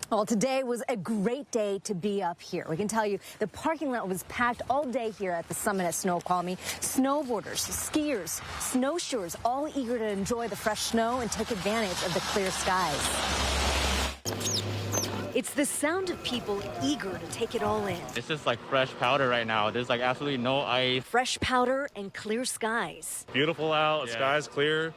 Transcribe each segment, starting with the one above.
Well, today was a great day to be up here. We can tell you the parking lot was packed all day here at the summit at Snoqualmie. Snowboarders, skiers, snowshoers, all eager to enjoy the fresh snow and take advantage of the clear skies. It's the sound of people eager to take it all in. It's just like fresh powder right now. There's like absolutely no ice. Fresh powder and clear skies. Beautiful out, sky's clear.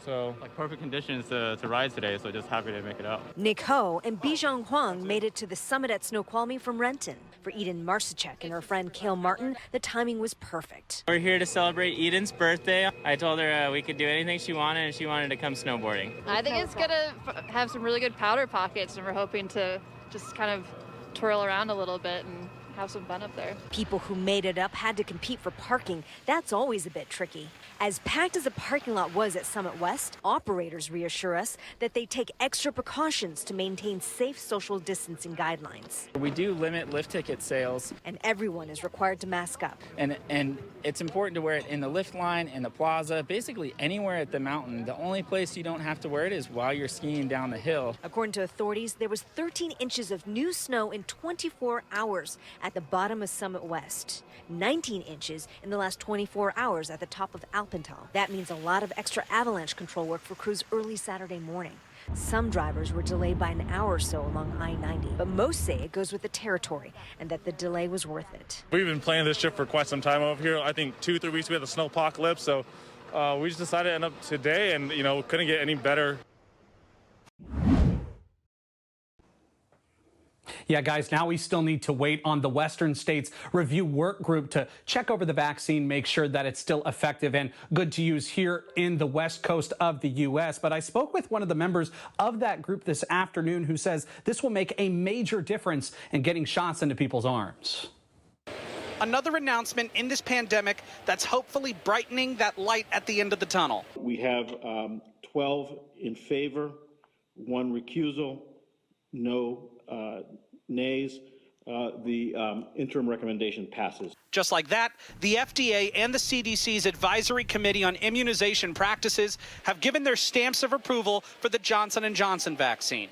So, like perfect conditions to ride today, so just happy to make it out. Nick Ho and Bijong Huang made it to the summit at Snoqualmie from Renton. For Eden Marsachek and her friend Kale Martin, the timing was perfect. We're here to celebrate Eden's birthday. I told her we could do anything she wanted, and she wanted to come snowboarding. I think it's going to have some really good powder pockets, and we're hoping to just kind of twirl around a little bit and have some fun up there. People who made it up had to compete for parking. That's always a bit tricky. As packed as the parking lot was at Summit West, operators reassure us that they take extra precautions to maintain safe social distancing guidelines. We do limit lift ticket sales. And everyone is required to mask up. And it's important to wear it in the lift line, in the plaza, basically anywhere at the mountain. The only place you don't have to wear it is while you're skiing down the hill. According to authorities, there was 13 inches of new snow in 24 hours at the bottom of Summit West, 19 inches in the last 24 hours at the top of Alpental. That means a lot of extra avalanche control work for crews early Saturday morning. Some drivers were delayed by an hour or so along I-90, but most say it goes with the territory and that the delay was worth it. we've been planning this trip for quite some time over here. I think 2-3 weeks we had the snow apocalypse, so we just decided to end up today, and couldn't get any better. Yeah, guys, now we still need to wait on the Western States Review Work Group to check over the vaccine, make sure that it's still effective and good to use here in the West Coast of the U.S. But I spoke with one of the members of that group this afternoon who says this will make a major difference in getting shots into people's arms. Another announcement in this pandemic that's hopefully brightening that light at the end of the tunnel. We have 12 in favor, 1 recusal, no nays. The interim recommendation passes. Just like that, the FDA and the CDC's Advisory Committee on Immunization Practices have given their stamps of approval for the Johnson & Johnson vaccine.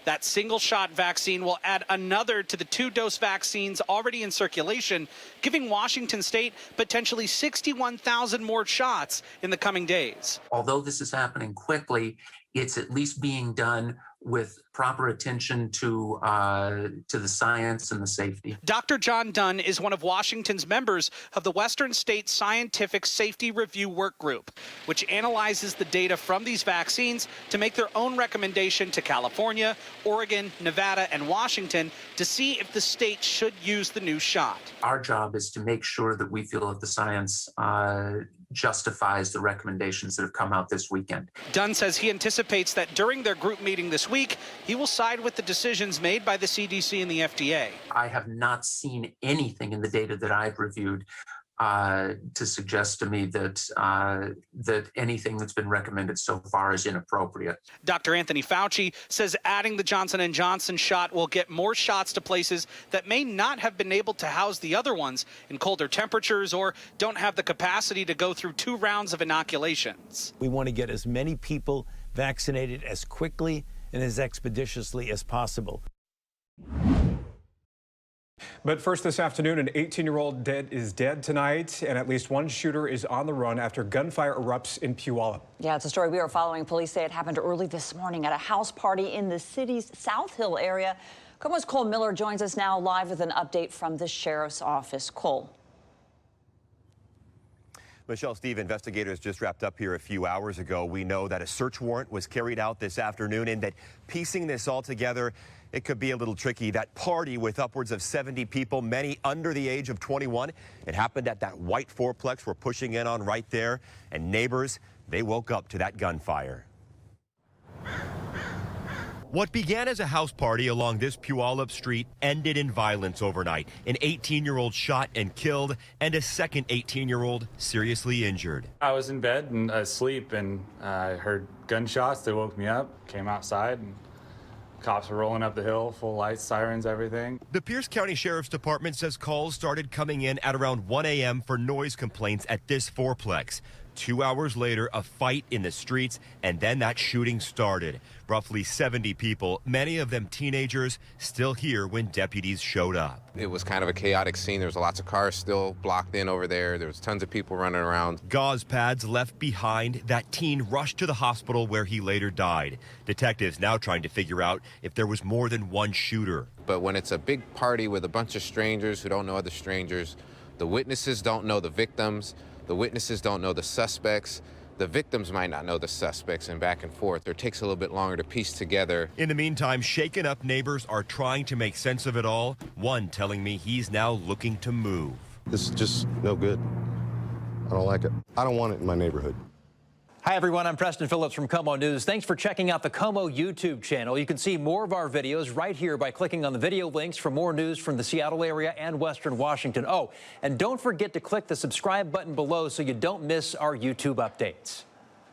That single-shot vaccine will add another to the 2-dose vaccines already in circulation, giving Washington State potentially 61,000 more shots in the coming days. Although this is happening quickly, it's at least being done with proper attention to the science and the safety. Dr. John Dunn is one of Washington's members of the Western States Scientific Safety Review Work Group, which analyzes the data from these vaccines to make their own recommendation to California, Oregon, Nevada, and Washington to see if the state should use the new shot. Our job is to make sure that we feel that the science justifies the recommendations that have come out this weekend. Dunn says he anticipates that during their group meeting this week, he will side with the decisions made by the CDC and the FDA. I have not seen anything in the data that I've reviewed to suggest to me that that anything that's been recommended so far is inappropriate. Dr. Anthony Fauci says adding the Johnson & Johnson shot will get more shots to places that may not have been able to house the other ones in colder temperatures or don't have the capacity to go through 2 rounds of inoculations. We want to get as many people vaccinated as quickly and as expeditiously as possible. But first this afternoon, an 18-year-old is dead tonight, and at least one shooter is on the run after gunfire erupts in Puyallup. Yeah, it's a story we are following. Police say it happened early this morning at a house party in the city's South Hill area. KOMO's Cole Miller joins us now live with an update from the sheriff's office. Cole. Michelle, Steve, investigators just wrapped up here a few hours ago. We know that a search warrant was carried out this afternoon and that piecing this all together, it could be a little tricky. That party with upwards of 70 people, many under the age of 21, it happened at that white fourplex we're pushing in on right there. And neighbors, they woke up to that gunfire. What began as a house party along this Puyallup street ended in violence overnight. An 18-year-old shot and killed, and a second 18-year-old seriously injured. I was in bed and asleep, and I heard gunshots. They woke me up, came outside, and cops were rolling up the hill, full lights, sirens, everything. The Pierce County Sheriff's Department says calls started coming in at around 1 a.m. for noise complaints at this fourplex. 2 hours later, a fight in the streets, and then that shooting started. Roughly 70 people, many of them teenagers, still here when deputies showed up. It was kind of a chaotic scene. There was lots of cars still blocked in over there. There was tons of people running around. Gauze pads left behind, that teen rushed to the hospital where he later died. Detectives now trying to figure out if there was more than one shooter. But when it's a big party with a bunch of strangers who don't know other strangers, the witnesses don't know the victims, the witnesses don't know the suspects, the victims might not know the suspects, and back and forth. It takes a little bit longer to piece together. In the meantime, shaken up neighbors are trying to make sense of it all. One telling me he's now looking to move. This is just no good. I don't like it. I don't want it in my neighborhood. Hi, everyone. I'm Preston Phillips from KOMO News. Thanks for checking out the KOMO YouTube channel. You can see more of our videos right here by clicking on the video links for more news from the Seattle area and Western Washington. Oh, and don't forget to click the subscribe button below so you don't miss our YouTube updates.